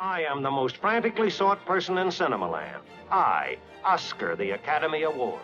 I am the most frantically sought person in Cinemaland. I, Oscar the Academy Award.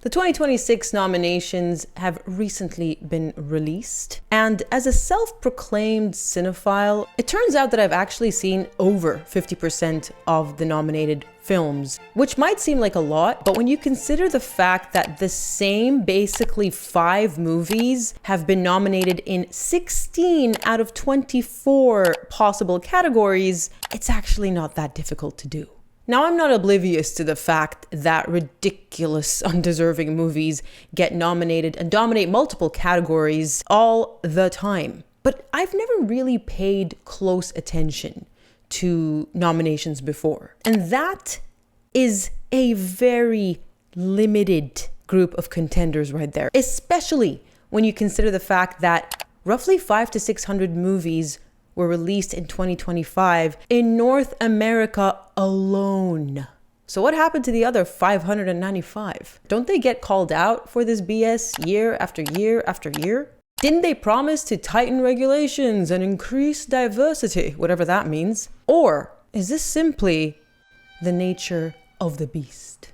The 2026 nominations have recently been released, and as a self-proclaimed cinephile, it turns out that I've actually seen over 50% of the nominated films, which might seem like a lot, but when you consider the fact that the same basically 5 movies have been nominated in 16 out of 24 possible categories, it's actually not that difficult to do. Now, I'm not oblivious to the fact that ridiculous, undeserving movies get nominated and dominate multiple categories all the time. But I've never really paid close attention to nominations before. And that is a very limited group of contenders right there, especially when you consider the fact that roughly 500 to 600 movies were released in 2025 in North America alone. So what happened to the other 595? Don't they get called out for this BS year after year after year? Didn't they promise to tighten regulations and increase diversity, whatever that means? Or is this simply the nature of the beast?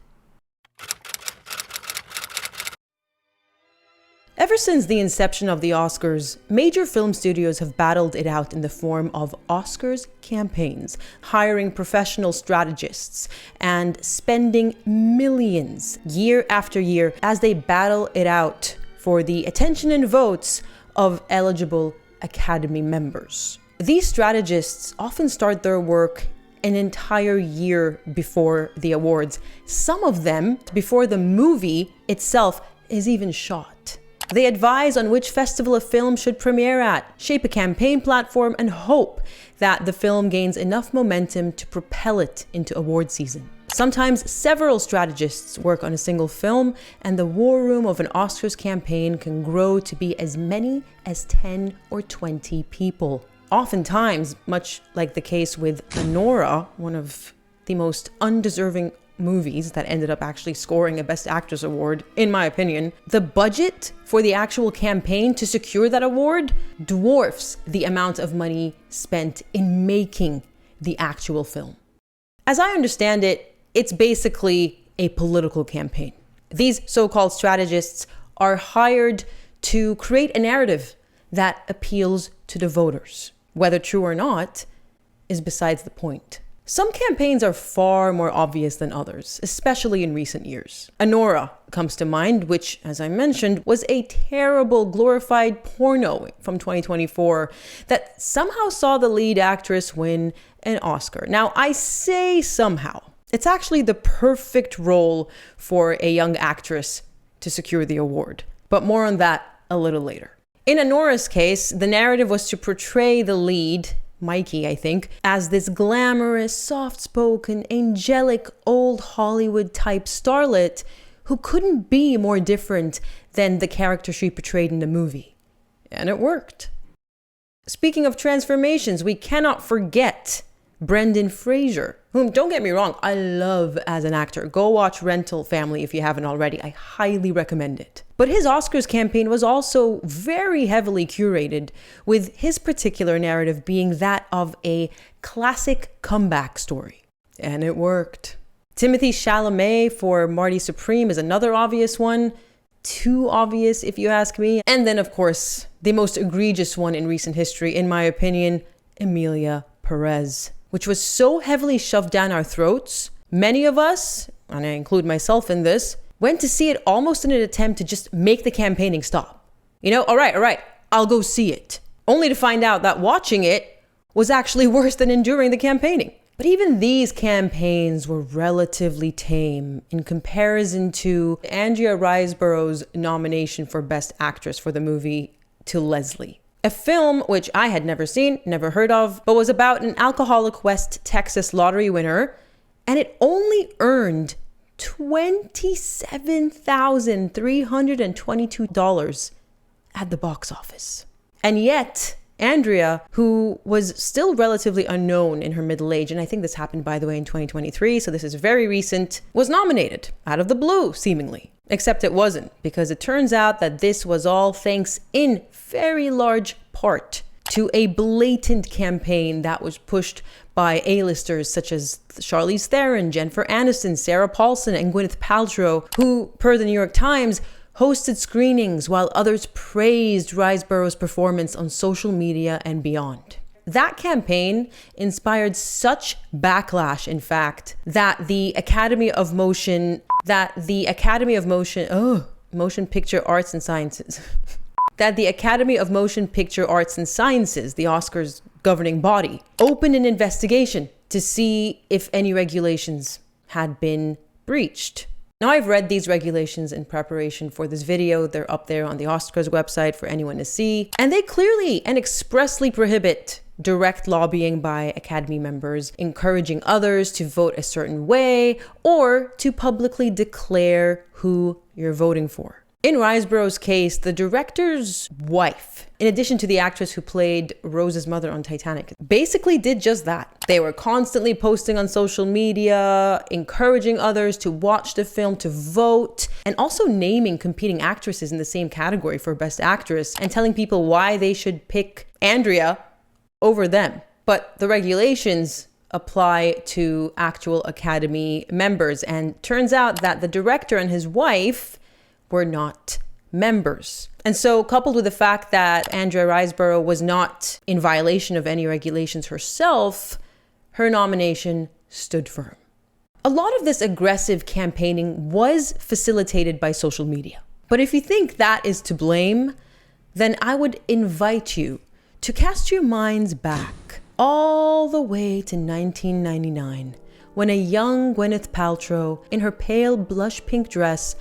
Ever since the inception of the Oscars, major film studios have battled it out in the form of Oscars campaigns, hiring professional strategists and spending millions year after year as they battle it out for the attention and votes of eligible Academy members. These strategists often start their work an entire year before the awards, some of them before the movie itself is even shot. They advise on which festival a film should premiere at, shape a campaign platform, and hope that the film gains enough momentum to propel it into award season. Sometimes several strategists work on a single film, and the war room of an Oscars campaign can grow to be as many as 10 or 20 people. Oftentimes, much like the case with Anora, one of the most undeserving movies that ended up actually scoring a Best Actress award, in my opinion, the budget for the actual campaign to secure that award dwarfs the amount of money spent in making the actual film. As I understand it, it's basically a political campaign. These so-called strategists are hired to create a narrative that appeals to the voters. Whether true or not is besides the point. Some campaigns are far more obvious than others, especially in recent years. Anora comes to mind, which, as I mentioned, was a terrible glorified porno from 2024 that somehow saw the lead actress win an Oscar. Now, I say somehow. It's actually the perfect role for a young actress to secure the award. But more on that a little later. In Anora's case, the narrative was to portray the lead, Mikey, I think, as this glamorous, soft-spoken, angelic, old Hollywood type starlet who couldn't be more different than the character she portrayed in the movie. And it worked. Speaking of transformations, we cannot forget Brendan Fraser, whom, don't get me wrong, I love as an actor. Go watch Rental Family if you haven't already. I highly recommend it. But his Oscars campaign was also very heavily curated, with his particular narrative being that of a classic comeback story. And it worked. Timothée Chalamet for Marty Supreme is another obvious one. Too obvious, if you ask me. And then, of course, the most egregious one in recent history, in my opinion, Emilia Perez, which was so heavily shoved down our throats, many of us, and I include myself in this, went to see it almost in an attempt to just make the campaigning stop. You know, all right, I'll go see it. Only to find out that watching it was actually worse than enduring the campaigning. But even these campaigns were relatively tame in comparison to Andrea Riseborough's nomination for Best Actress for the movie To Leslie. A film which I had never seen, never heard of, but was about an alcoholic West Texas lottery winner, and it only earned $27,322 at the box office. And yet, Andrea, who was still relatively unknown in her middle age, and I think this happened, by the way, in 2023, so this is very recent, was nominated out of the blue, seemingly. Except it wasn't, because it turns out that this was all thanks in very large part to a blatant campaign that was pushed by A-listers such as Charlize Theron, Jennifer Aniston, Sarah Paulson, and Gwyneth Paltrow, who, per the New York Times, hosted screenings while others praised Riseborough's performance on social media and beyond. That campaign inspired such backlash, in fact, that the Academy of Motion Picture Arts and Sciences, the Oscars governing body, opened an investigation to see if any regulations had been breached. Now, I've read these regulations in preparation for this video. They're up there on the Oscars website for anyone to see. And they clearly and expressly prohibit direct lobbying by Academy members, encouraging others to vote a certain way, or to publicly declare who you're voting for. In Riseborough's case, the director's wife, in addition to the actress who played Rose's mother on Titanic, basically did just that. They were constantly posting on social media, encouraging others to watch the film, to vote, and also naming competing actresses in the same category for Best Actress and telling people why they should pick Andrea over them. But the regulations apply to actual Academy members, and turns out that the director and his wife were not members. And so, coupled with the fact that Andrea Riseborough was not in violation of any regulations herself, her nomination stood firm. A lot of this aggressive campaigning was facilitated by social media. But if you think that is to blame, then I would invite you to cast your minds back all the way to 1999, when a young Gwyneth Paltrow, in her pale blush pink dress,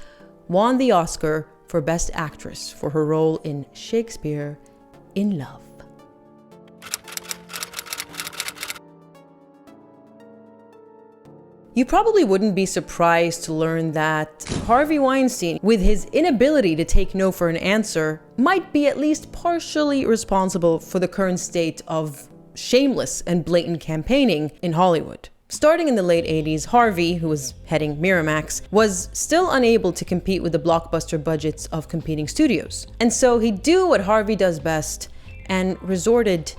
won the Oscar for Best Actress for her role in Shakespeare in Love. You probably wouldn't be surprised to learn that Harvey Weinstein, with his inability to take no for an answer, might be at least partially responsible for the current state of shameless and blatant campaigning in Hollywood. Starting in the late 80s, Harvey, who was heading Miramax, was still unable to compete with the blockbuster budgets of competing studios. And so he'd do what Harvey does best and resorted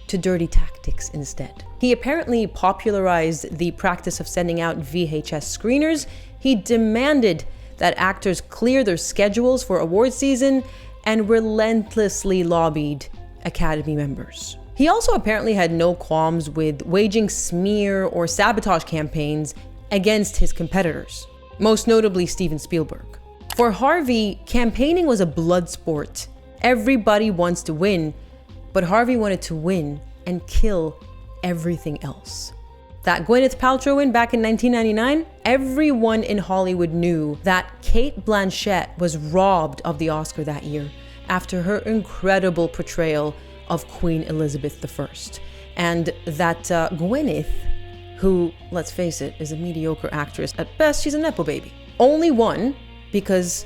to dirty tactics instead. He apparently popularized the practice of sending out VHS screeners. He demanded that actors clear their schedules for award season and relentlessly lobbied Academy members. He also apparently had no qualms with waging smear or sabotage campaigns against his competitors, most notably Steven Spielberg. For Harvey, campaigning was a blood sport. Everybody wants to win, but Harvey wanted to win and kill everything else. That Gwyneth Paltrow win back in 1999, everyone in Hollywood knew that Cate Blanchett was robbed of the Oscar that year after her incredible portrayal of Queen Elizabeth I. And that Gwyneth, who, let's face it, is a mediocre actress, at best she's a Nepo baby, only won because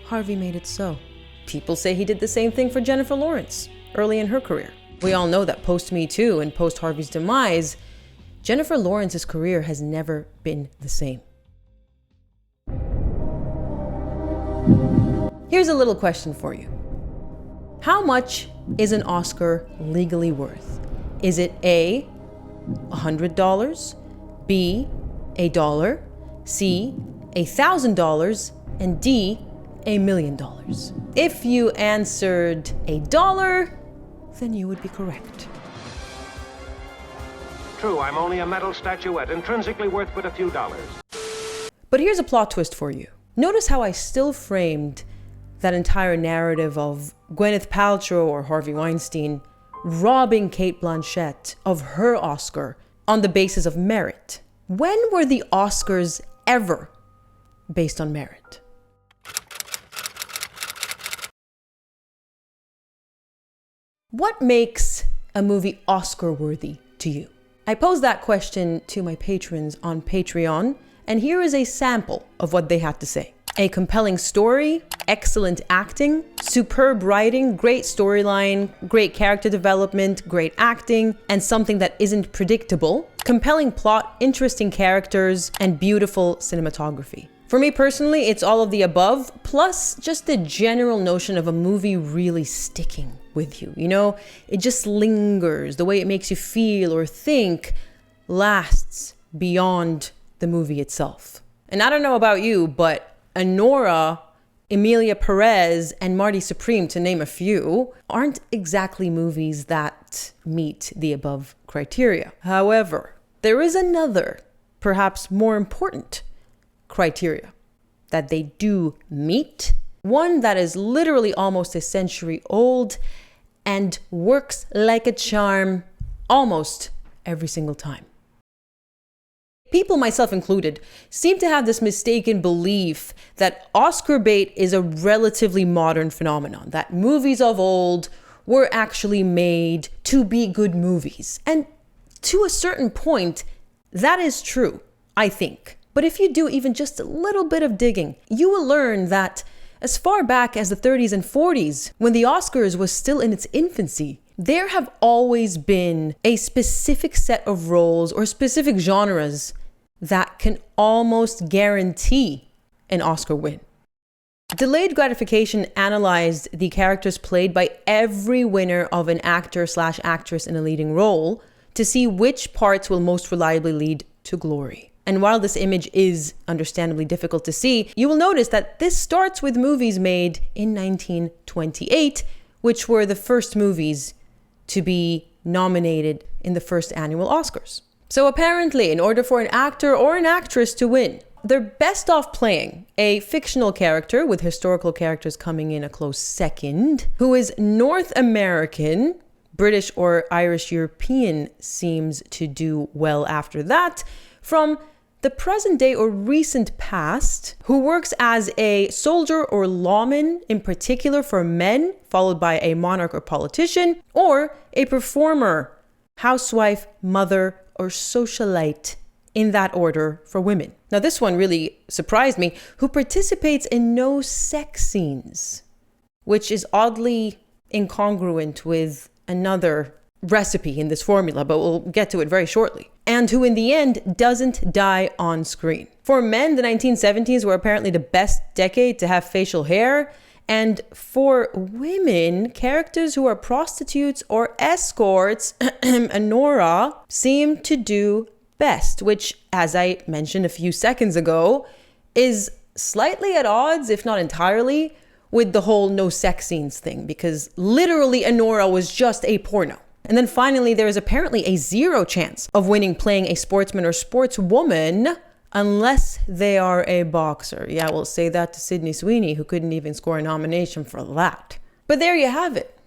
Harvey made it so. People say he did the same thing for Jennifer Lawrence early in her career. We all know that post-Me Too and post-Harvey's demise, Jennifer Lawrence's career has never been the same. Here's a little question for you. How much is an Oscar legally worth? Is it A, $100, B, $1, C, $1,000, and D, $1 million? If you answered $1, then you would be correct. True, I'm only a metal statuette, intrinsically worth but a few dollars. But here's a plot twist for you. Notice how I still framed that entire narrative of Gwyneth Paltrow or Harvey Weinstein robbing Cate Blanchett of her Oscar on the basis of merit. When were the Oscars ever based on merit? What makes a movie Oscar-worthy to you? I posed that question to my patrons on Patreon, and here is a sample of what they had to say. A compelling story, excellent acting, superb writing, great storyline, great character development, great acting, and something that isn't predictable, compelling plot, interesting characters, and beautiful cinematography. For me personally, it's all of the above, plus just the general notion of a movie really sticking with you. You know, it just lingers. The way it makes you feel or think lasts beyond the movie itself. And I don't know about you, but Anora, Emilia Perez, and Marty Supreme, to name a few, aren't exactly movies that meet the above criteria. However, there is another, perhaps more important criteria that they do meet, one that is literally almost a century old and works like a charm almost every single time. People, myself included, seem to have this mistaken belief that Oscar bait is a relatively modern phenomenon, that movies of old were actually made to be good movies. And to a certain point, that is true, I think. But if you do even just a little bit of digging, you will learn that as far back as the 30s and 40s, when the Oscars was still in its infancy, there have always been a specific set of roles or specific genres that can almost guarantee an Oscar win. Delayed Gratification analyzed the characters played by every winner of an actor/actress in a leading role to see which parts will most reliably lead to glory. And while this image is understandably difficult to see, you will notice that this starts with movies made in 1928, which were the first movies to be nominated in the first annual Oscars. So apparently, in order for an actor or an actress to win, they're best off playing a fictional character, with historical characters coming in a close second, who is North American. British or Irish European seems to do well after that. From the present day or recent past, who works as a soldier or lawman, in particular for men, followed by a monarch or politician, or a performer, housewife, mother, or socialite, in that order for women. Now this one really surprised me, who participates in no sex scenes, which is oddly incongruent with another recipe in this formula, but we'll get to it very shortly. And who in the end doesn't die on screen. For men, the 1970s were apparently the best decade to have facial hair. And for women, characters who are prostitutes or escorts, Anora, seem to do best, which, as I mentioned a few seconds ago, is slightly at odds, if not entirely, with the whole no sex scenes thing, because literally Anora was just a porno. And then finally, there is apparently a 0 chance of winning playing a sportsman or sportswoman unless they are a boxer. Yeah, we'll say that to Sydney Sweeney, who couldn't even score a nomination for that. But there you have it.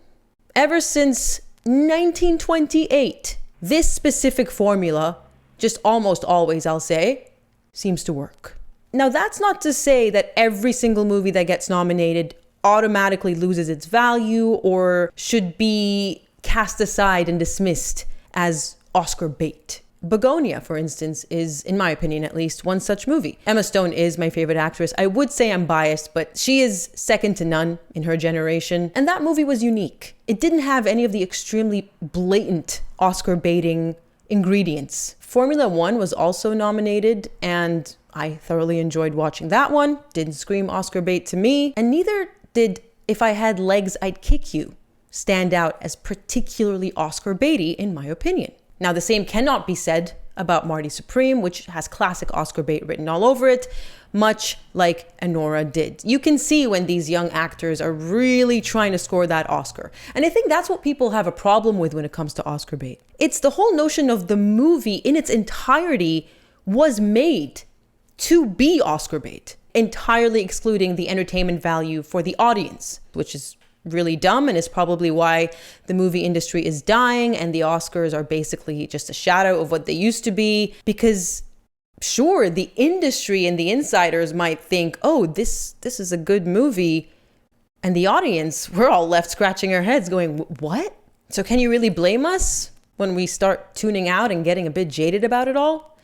Ever since 1928, this specific formula, just almost always, I'll say, seems to work. Now, that's not to say that every single movie that gets nominated automatically loses its value or should be cast aside and dismissed as Oscar bait. Begonia, for instance, is, in my opinion at least, one such movie. Emma Stone is my favorite actress. I would say I'm biased, but she is second to none in her generation. And that movie was unique. It didn't have any of the extremely blatant Oscar baiting ingredients. Formula One was also nominated, and I thoroughly enjoyed watching that one. Didn't scream Oscar bait to me, and neither did If I Had Legs, I'd Kick You stand out as particularly Oscar baity, in my opinion. Now, the same cannot be said about Marty Supreme, which has classic Oscar bait written all over it, much like Anora did. You can see when these young actors are really trying to score that Oscar. And I think that's what people have a problem with when it comes to Oscar bait. It's the whole notion of the movie in its entirety was made to be Oscar bait, entirely excluding the entertainment value for the audience, which is really dumb and is probably why the movie industry is dying and the Oscars are basically just a shadow of what they used to be. Because sure, the industry and the insiders might think, oh, this is a good movie, and the audience, we're all left scratching our heads going, what? So can you really blame us when we start tuning out and getting a bit jaded about it all?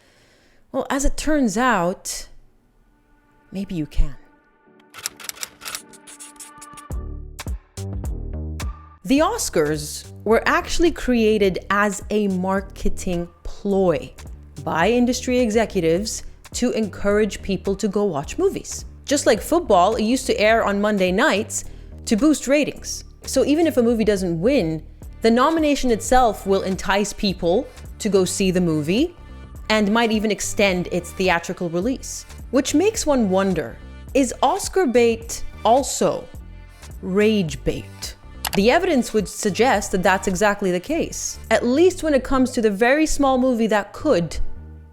Well, as it turns out, maybe you can. The Oscars were actually created as a marketing ploy by industry executives to encourage people to go watch movies. Just like football, it used to air on Monday nights to boost ratings. So even if a movie doesn't win, the nomination itself will entice people to go see the movie and might even extend its theatrical release. Which makes one wonder, is Oscar bait also rage bait? The evidence would suggest that that's exactly the case, at least when it comes to the very small movie that could,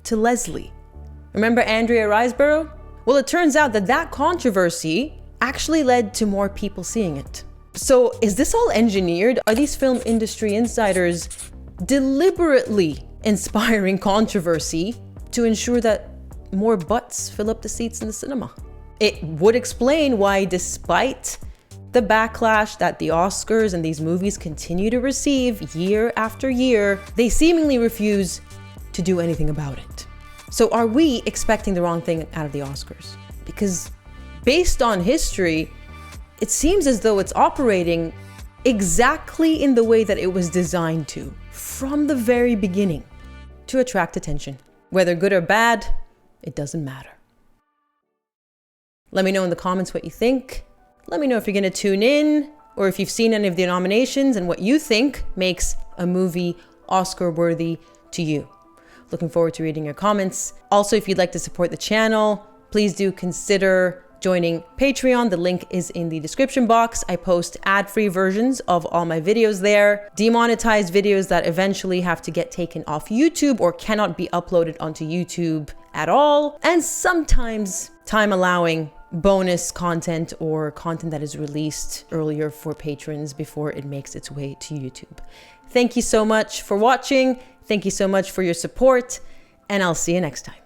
to Leslie. Remember Andrea Riseborough? Well, it turns out that that controversy actually led to more people seeing it. So is this all engineered? Are these film industry insiders deliberately inspiring controversy to ensure that more butts fill up the seats in the cinema? It would explain why, despite the backlash that the Oscars and these movies continue to receive year after year, they seemingly refuse to do anything about it. So are we expecting the wrong thing out of the Oscars? Because based on history, it seems as though it's operating exactly in the way that it was designed to, from the very beginning, to attract attention. Whether good or bad, it doesn't matter. Let me know in the comments what you think. Let me know if you're going to tune in, or if you've seen any of the nominations and what you think makes a movie Oscar worthy to you. Looking forward to reading your comments. Also, if you'd like to support the channel, please do consider joining Patreon. The link is in the description box. I post ad-free versions of all my videos there, demonetized videos that eventually have to get taken off YouTube or cannot be uploaded onto YouTube at all, and sometimes, time allowing, bonus content or content that is released earlier for patrons before it makes its way to YouTube. Thank you so much for watching. Thank you so much for your support, and I'll see you next time.